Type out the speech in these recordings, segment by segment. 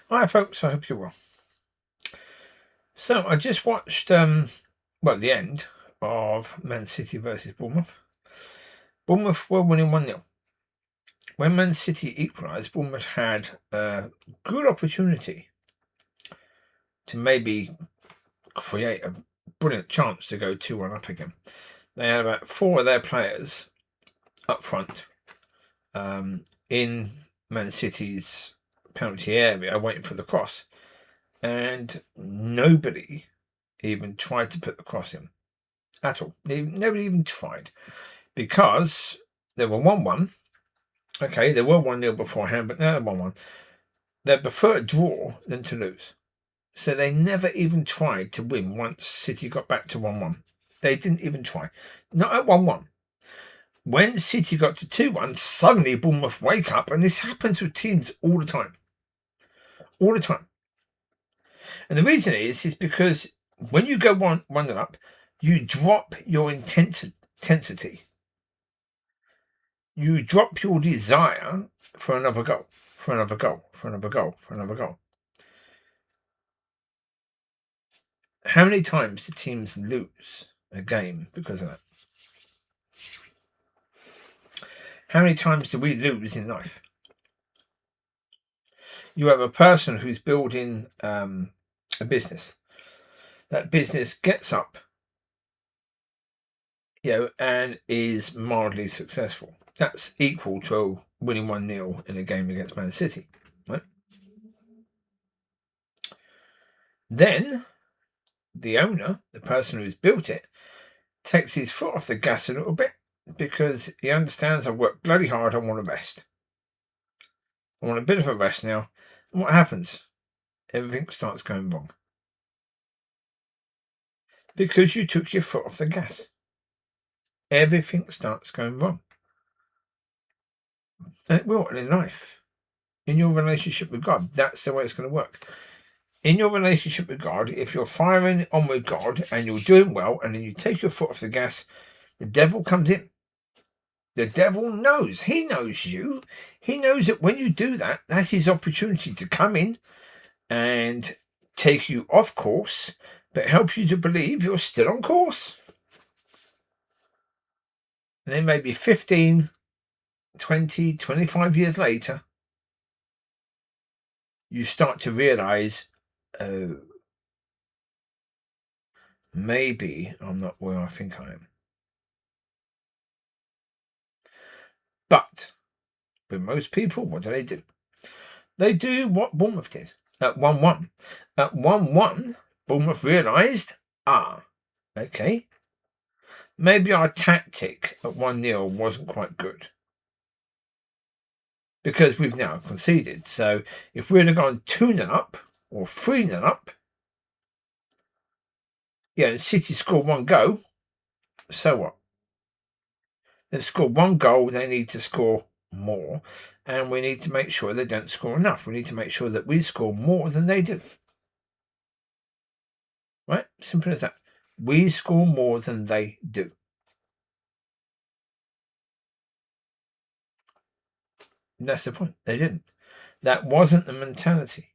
Hi folks, I hope you're well. So I just watched the end of Man City versus Bournemouth. Bournemouth were winning 1-0. When Man City equalised, Bournemouth had a good opportunity to maybe create a brilliant chance to go 2-1 up again. They had about 4 of their players up front in Man City's penalty area waiting for the cross, and nobody even tried to put the cross in at all. Nobody even tried, because they were 1-1. Okay, they were 1-0 beforehand, but now they're 1-1. They prefer a draw than to lose. So they never even tried to win once City got back to 1-1. They didn't even try. Not at 1-1. When City got to 2-1, suddenly Bournemouth wake up, and this happens with teams all the time. All the time. And the reason is because when you go 1-1 up, you drop your intensity. You drop your desire for another goal, for another goal, for another goal, for another goal. How many times do teams lose a game because of that? How many times do we lose in life? You have a person who's building a business. That business gets up, and is mildly successful. That's equal to winning 1-0 in a game against Man City, right? Then the owner, the person who's built it, takes his foot off the gas a little bit, because he understands I've worked bloody hard. I want a rest. I want a bit of a rest now. And what happens? Everything starts going wrong. Because you took your foot off the gas. Everything starts going wrong. And it will in life. In your relationship with God, that's the way it's going to work. In your relationship with God, if you're firing on with God and you're doing well, and then you take your foot off the gas, the devil comes in. The devil knows. He knows you. He knows that when you do that, that's his opportunity to come in and take you off course, but helps you to believe you're still on course. And then maybe 15, 20, 25 years later, you start to realize, oh, maybe I'm not where I think I am. But with most people, what do? They do what Bournemouth did at 1-1. At 1-1, Bournemouth realised, okay, maybe our tactic at 1-0 wasn't quite good, because we've now conceded. So if we'd have gone 2-0 up or 3-0 up, and City scored 1 goal, so what? They've scored 1 goal, they need to score more, and we need to make sure they don't score enough. We need to make sure that we score more than they do. Right? Simple as that. We score more than they do. And that's the point. They didn't. That wasn't the mentality.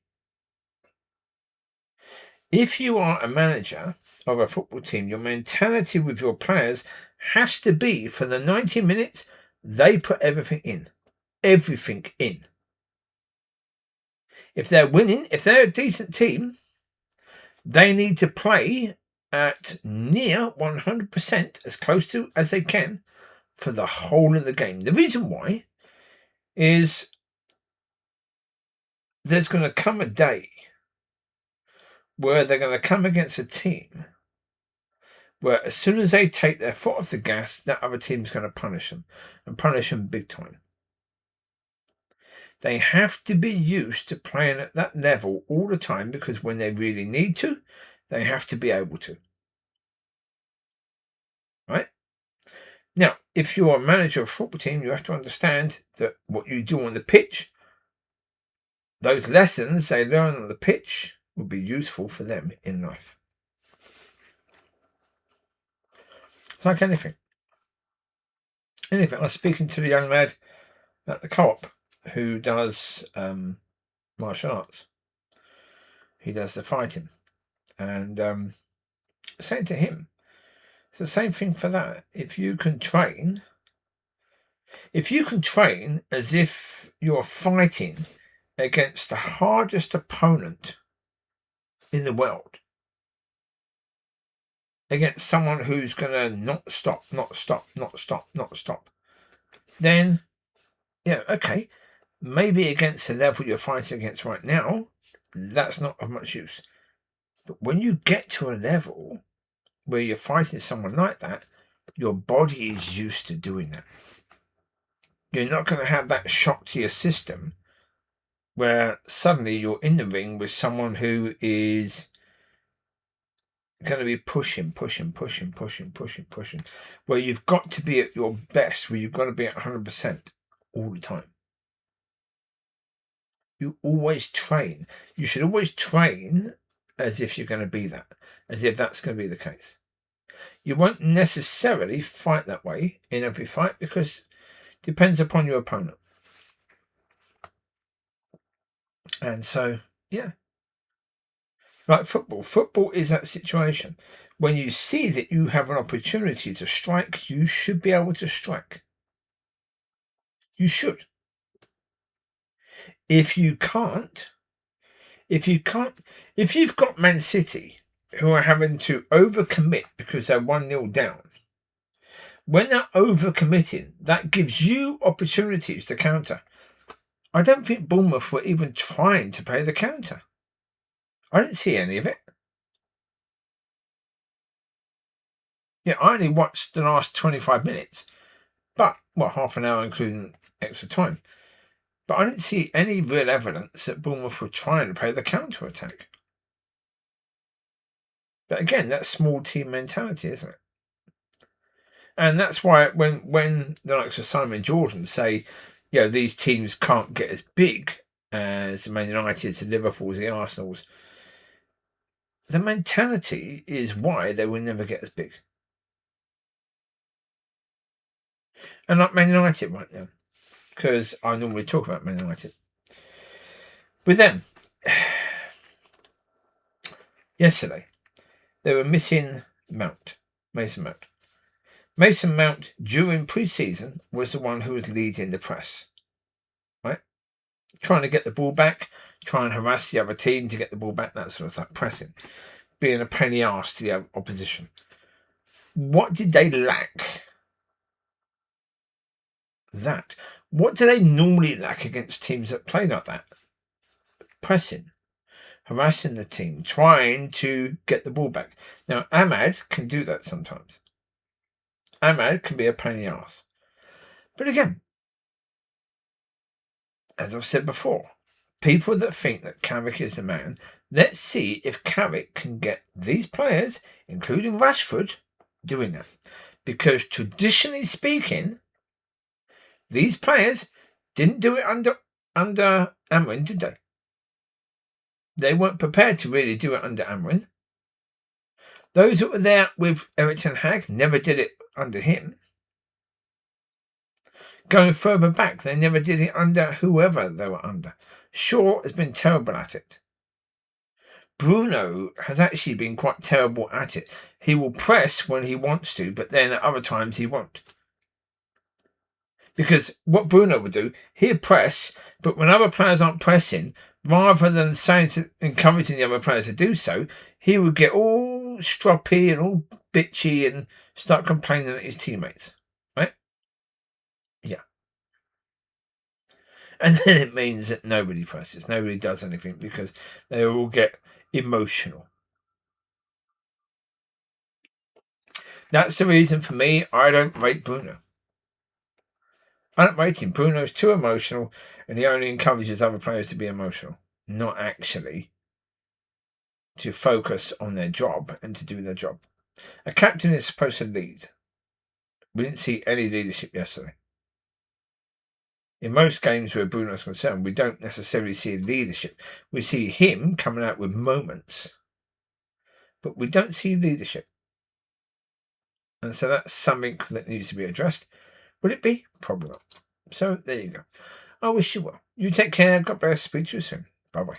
If you are a manager of a football team, your mentality with your players has to be, for the 90 minutes, they put everything in. Everything in. If they're winning, if they're a decent team, they need to play at near 100%, as close to as they can, for the whole of the game. The reason why is there's going to come a day where they're going to come against a team where, as soon as they take their foot off the gas, that other team's going to punish them, and punish them big time. They have to be used to playing at that level all the time, because when they really need to, they have to be able to. Right? Now, if you're a manager of a football team, you have to understand that what you do on the pitch, those lessons they learn on the pitch, will be useful for them in life. It's like anything. I was speaking to the young lad at the co-op who does martial arts. he does the fighting. And saying to him, it's the same thing for that. If you can train as if you're fighting against the hardest opponent in the world, against someone who's going to not stop, then, yeah, okay, maybe against the level you're fighting against right now, that's not of much use. But when you get to a level where you're fighting someone like that, your body is used to doing that. You're not going to have that shock to your system where suddenly you're in the ring with someone who is going to be pushing, where you've got to be at your best, where you've got to be at 100% all the time. You always train. You should always train as if you're going to be that, as if that's going to be the case. You won't necessarily fight that way in every fight because it depends upon your opponent. And so, yeah. Like football. Football is that situation. When you see that you have an opportunity to strike, you should be able to strike. You should. If you've got Man City who are having to overcommit because they're 1-0 down, when they're overcommitting, that gives you opportunities to counter. I don't think Bournemouth were even trying to play the counter. I didn't see any of it. Yeah, I only watched the last 25 minutes, but, well, half an hour including extra time. But I didn't see any real evidence that Bournemouth were trying to play the counter-attack. But again, that's small team mentality, isn't it? And that's why when the likes of Simon Jordan say, you know, these teams can't get as big as the Man Uniteds, the Liverpools, the Arsenals, the mentality is why they will never get as big. And like Man United right now, because I normally talk about Man United. With them, yesterday, they were missing Mason Mount. Mason Mount, during pre-season, was the one who was leading the press, right? Trying to get the ball back, try and harass the other team to get the ball back, that sort of stuff, pressing, being a pain in the arse to the opposition. What did they lack? That. What do they normally lack against teams that play like that? Pressing, harassing the team, trying to get the ball back. Now, Ahmad can do that sometimes. Ahmad can be a pain in the arse. But again, as I've said before, people that think that Carrick is the man, let's see if Carrick can get these players, including Rashford, doing that. Because traditionally speaking, these players didn't do it under Amrin, did they? They weren't prepared to really do it under Amrin. Those that were there with Erik ten Hag never did it under him. Going further back, they never did it under whoever they were under. Shaw has been terrible at it. Bruno has actually been quite terrible at it. He will press when he wants to, but then at other times he won't. Because what Bruno would do, he'd press, but when other players aren't pressing, rather than encouraging the other players to do so, he would get all stroppy and all bitchy and start complaining at his teammates. Right? Yeah. And then it means that nobody presses, nobody does anything because they all get emotional. That's the reason for me, I don't rate Bruno. I don't rate him. Bruno's too emotional and he only encourages other players to be emotional, not actually to focus on their job and to do their job. A captain is supposed to lead. We didn't see any leadership yesterday. In most games where Bruno's concerned, we don't necessarily see leadership. We see him coming out with moments, but we don't see leadership. And so that's something that needs to be addressed. Would it be? Probably not. So there you go. I wish you well. You take care. God bless. Speak to you soon. Bye-bye.